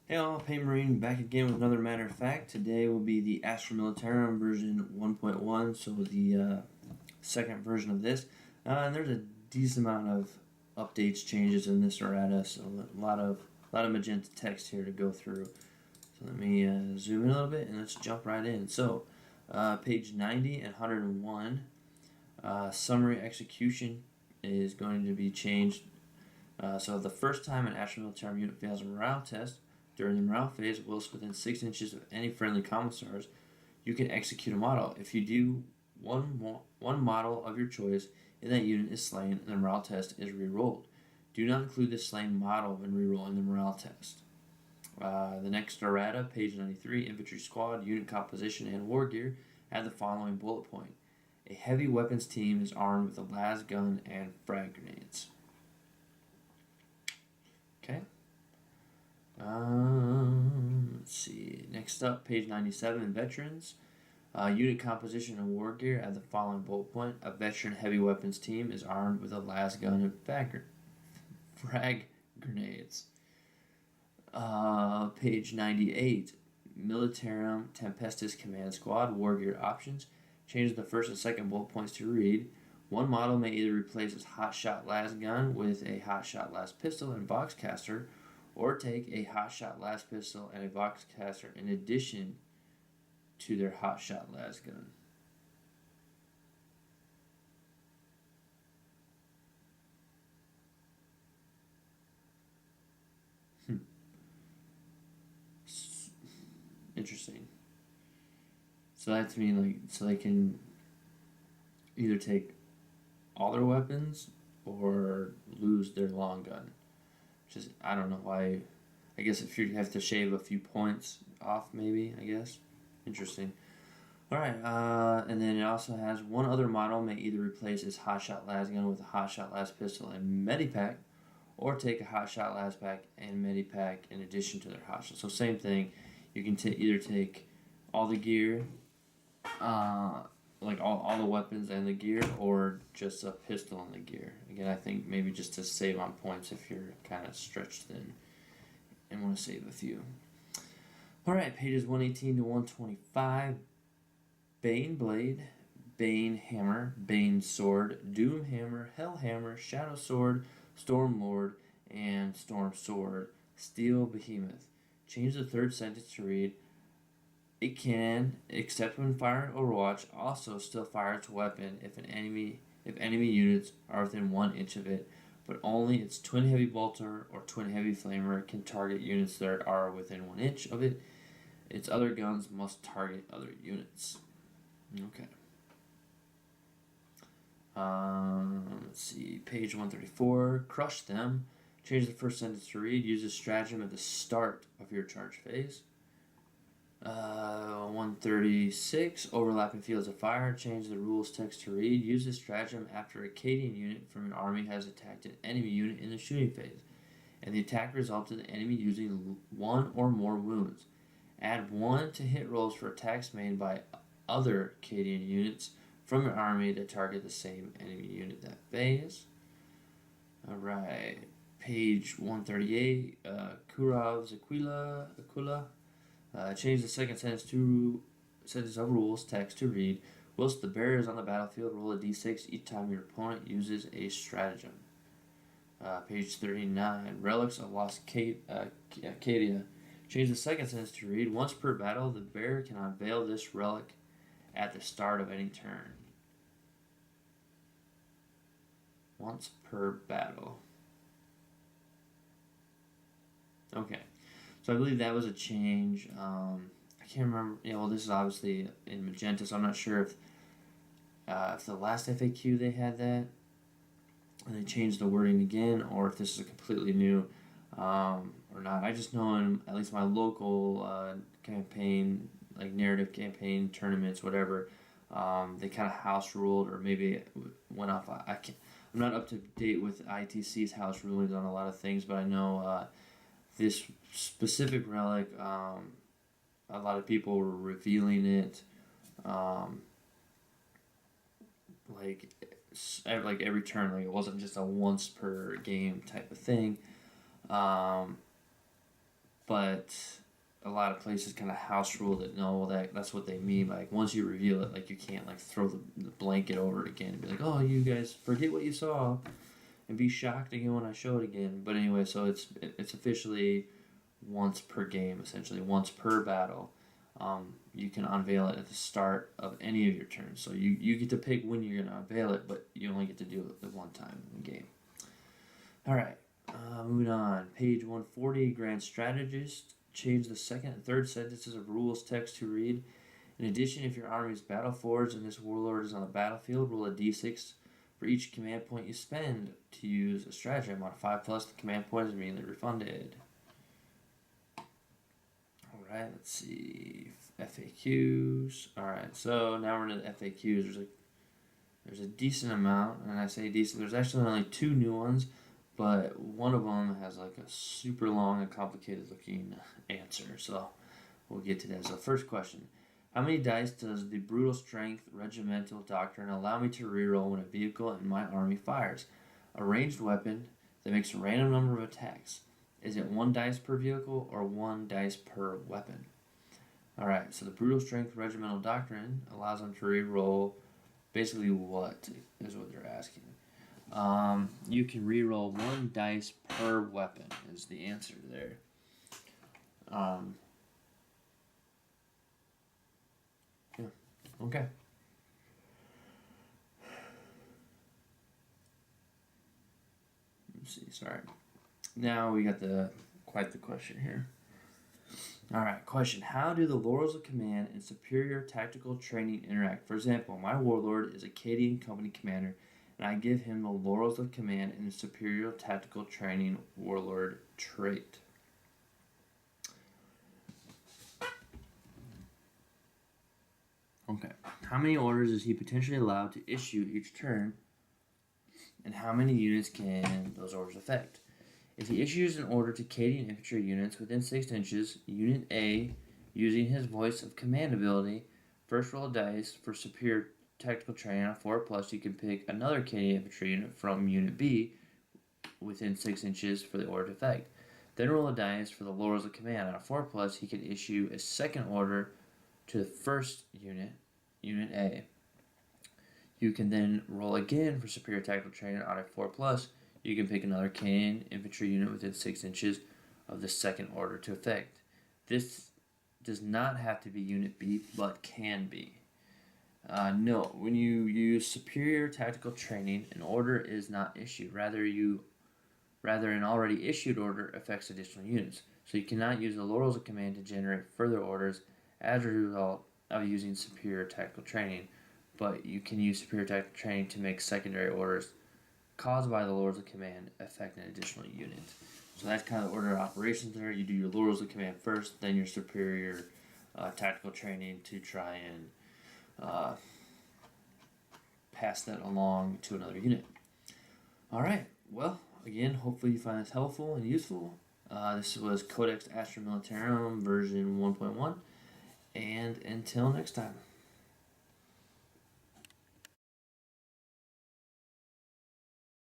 Hey all, Pay Marine back again with another matter of fact. Today will be the Astra Militarum version 1.1, so the second version of this. And there's a decent amount of updates, changes in this errata, so a lot of magenta text here to go through. So let me zoom in a little bit and let's jump right in. So page 90 and 101, summary execution is going to be changed. So the first time an Astra Militarum unit fails a morale test, during the morale phase, whilst within 6 inches of any friendly commissars, you can execute a model. If you do, one model of your choice in that unit is slain and the morale test is re-rolled. Do not include the slain model when re-rolling the morale test. The next errata, page 93, infantry squad, unit composition, and war gear, add the following bullet point. A heavy weapons team is armed with a las gun and frag grenades. Okay. Let's see. Next up, page 97, veterans. Unit composition and war gear at the following bullet point. A veteran heavy weapons team is armed with a las gun and frag grenades. Page 98, Militarum Tempestus Command Squad, war gear options. Change the first and second bullet points to read. One model may either replace its hot shot las gun with a hot shot las pistol and box caster, or take a hot shot las pistol and a box caster in addition to their hot shot las gun. Interesting. So that's mean so they can either take all their weapons or lose their long gun. Just, I don't know why. I guess if you have to shave a few points off, maybe, I guess. Interesting. Alright, and then it also has one other model may either replace its hot shot las gun with a hot shot las pistol and medipack, or take a hot shot las pack and medipack in addition to their hot shot. So same thing. You can either take all the gear, like all the weapons and the gear, or just a pistol and the gear. Again, I think maybe just to save on points if you're kind of stretched thin and want to save a few. Alright, pages 118 to 125. Bane Blade, Bane Hammer, Bane Sword, Doom Hammer, Hell Hammer, Shadow Sword, Storm Lord, and Storm Sword, Steel Behemoth. Change the third sentence to read, it can, except when firing Overwatch, also still fire its weapon if enemy units are within 1 inch of it, but only its twin heavy bolter or twin heavy flamer can target units that are within 1 inch of it. Its other guns must target other units. Okay. Let's see, page 134. Crush them. Change the first sentence to read. Use this stratagem at the start of your charge phase. 136, overlapping fields of fire. Change the rules text to read. Use this stratagem after a Cadian unit from an army has attacked an enemy unit in the shooting phase, and the attack results in the enemy using 1 or more wounds. Add 1 to hit rolls for attacks made by other Cadian units from your army that target the same enemy unit that phase. Alright, page 138, Kurov's Aquila. Change the second sentence of rules text to read, whilst the bearer is on the battlefield, roll a d6 each time your opponent uses a stratagem. Page 39, Relics of Lost Acadia. Change the second sentence to read, once per battle, the bearer can unveil this relic at the start of any turn. Once per battle. Okay. So I believe that was a change. I can't remember. Yeah, well, this is obviously in magenta, so I'm not sure if the last FAQ they had that, and they changed the wording again, or if this is a completely new or not. I just know in at least my local campaign, like narrative campaign tournaments, whatever, they kind of house ruled, or maybe it went off. I'm not up to date with ITC's house rulings on a lot of things, but I know this specific relic, a lot of people were revealing it, like every turn. Like, it wasn't just a once per game type of thing. but a lot of places kind of house rule that no, that's what they mean. Like once you reveal it, like you can't like throw the blanket over it again and be like, oh, you guys forget what you saw, and be shocked again when I show it again. But anyway, so it's officially once per game, essentially once per battle. You can unveil it at the start of any of your turns. So you get to pick when you're going to unveil it, but you only get to do it the one time in the game. Alright, moving on. Page 140, Grand Strategist. Change the second and third sentences of rules text to read. In addition, if your army's battle forged and this warlord is on the battlefield, roll a d6 for each command point you spend to use a stratagem. On 5+, the command point is immediately refunded. Alright, let's see. FAQs. Alright, so now we're into the FAQs. There's a decent amount, and I say decent. There's actually only 2 new ones, but one of them has like a super long and complicated looking answer. So we'll get to that. So first question. How many dice does the Brutal Strength Regimental Doctrine allow me to reroll when a vehicle in my army fires? A ranged weapon that makes a random number of attacks. Is it 1 dice per vehicle or 1 dice per weapon? Alright, so the Brutal Strength Regimental Doctrine allows them to reroll basically what is what they're asking. You can reroll 1 dice per weapon is the answer there. Yeah, okay. Let's see, sorry. Now we got quite the question here. Alright, question. How do the laurels of command and superior tactical training interact? For example, my warlord is a Cadian company commander, and I give him the laurels of command and superior tactical training warlord trait. Okay. How many orders is he potentially allowed to issue each turn, and how many units can those orders affect? If he issues an order to Cadian infantry units within 6 inches, Unit A, using his voice of command ability, first roll a dice for superior tactical training on 4+, you can pick another Cadian infantry unit from Unit B within 6 inches for the order to effect. Then roll a dice for the laurels of command. On a 4+, he can issue a second order to the first unit, Unit A. You can then roll again for superior tactical training. On a 4+, you can pick another Cadian infantry unit within 6 inches of the second order to effect. This does not have to be Unit B, but can be. No, when you use superior tactical training, an order is not issued. Rather, an already issued order affects additional units. So you cannot use the laurels of command to generate further orders as a result of using superior tactical training, but you can use superior tactical training to make secondary orders caused by the laurels of command affect an additional unit. So that's kind of the order of operations there. You do your laurels of command first, then your superior tactical training to try and pass that along to another unit. Alright, well, again, hopefully you find this helpful and useful. This was Codex Astra Militarum version 1.1, and until next time.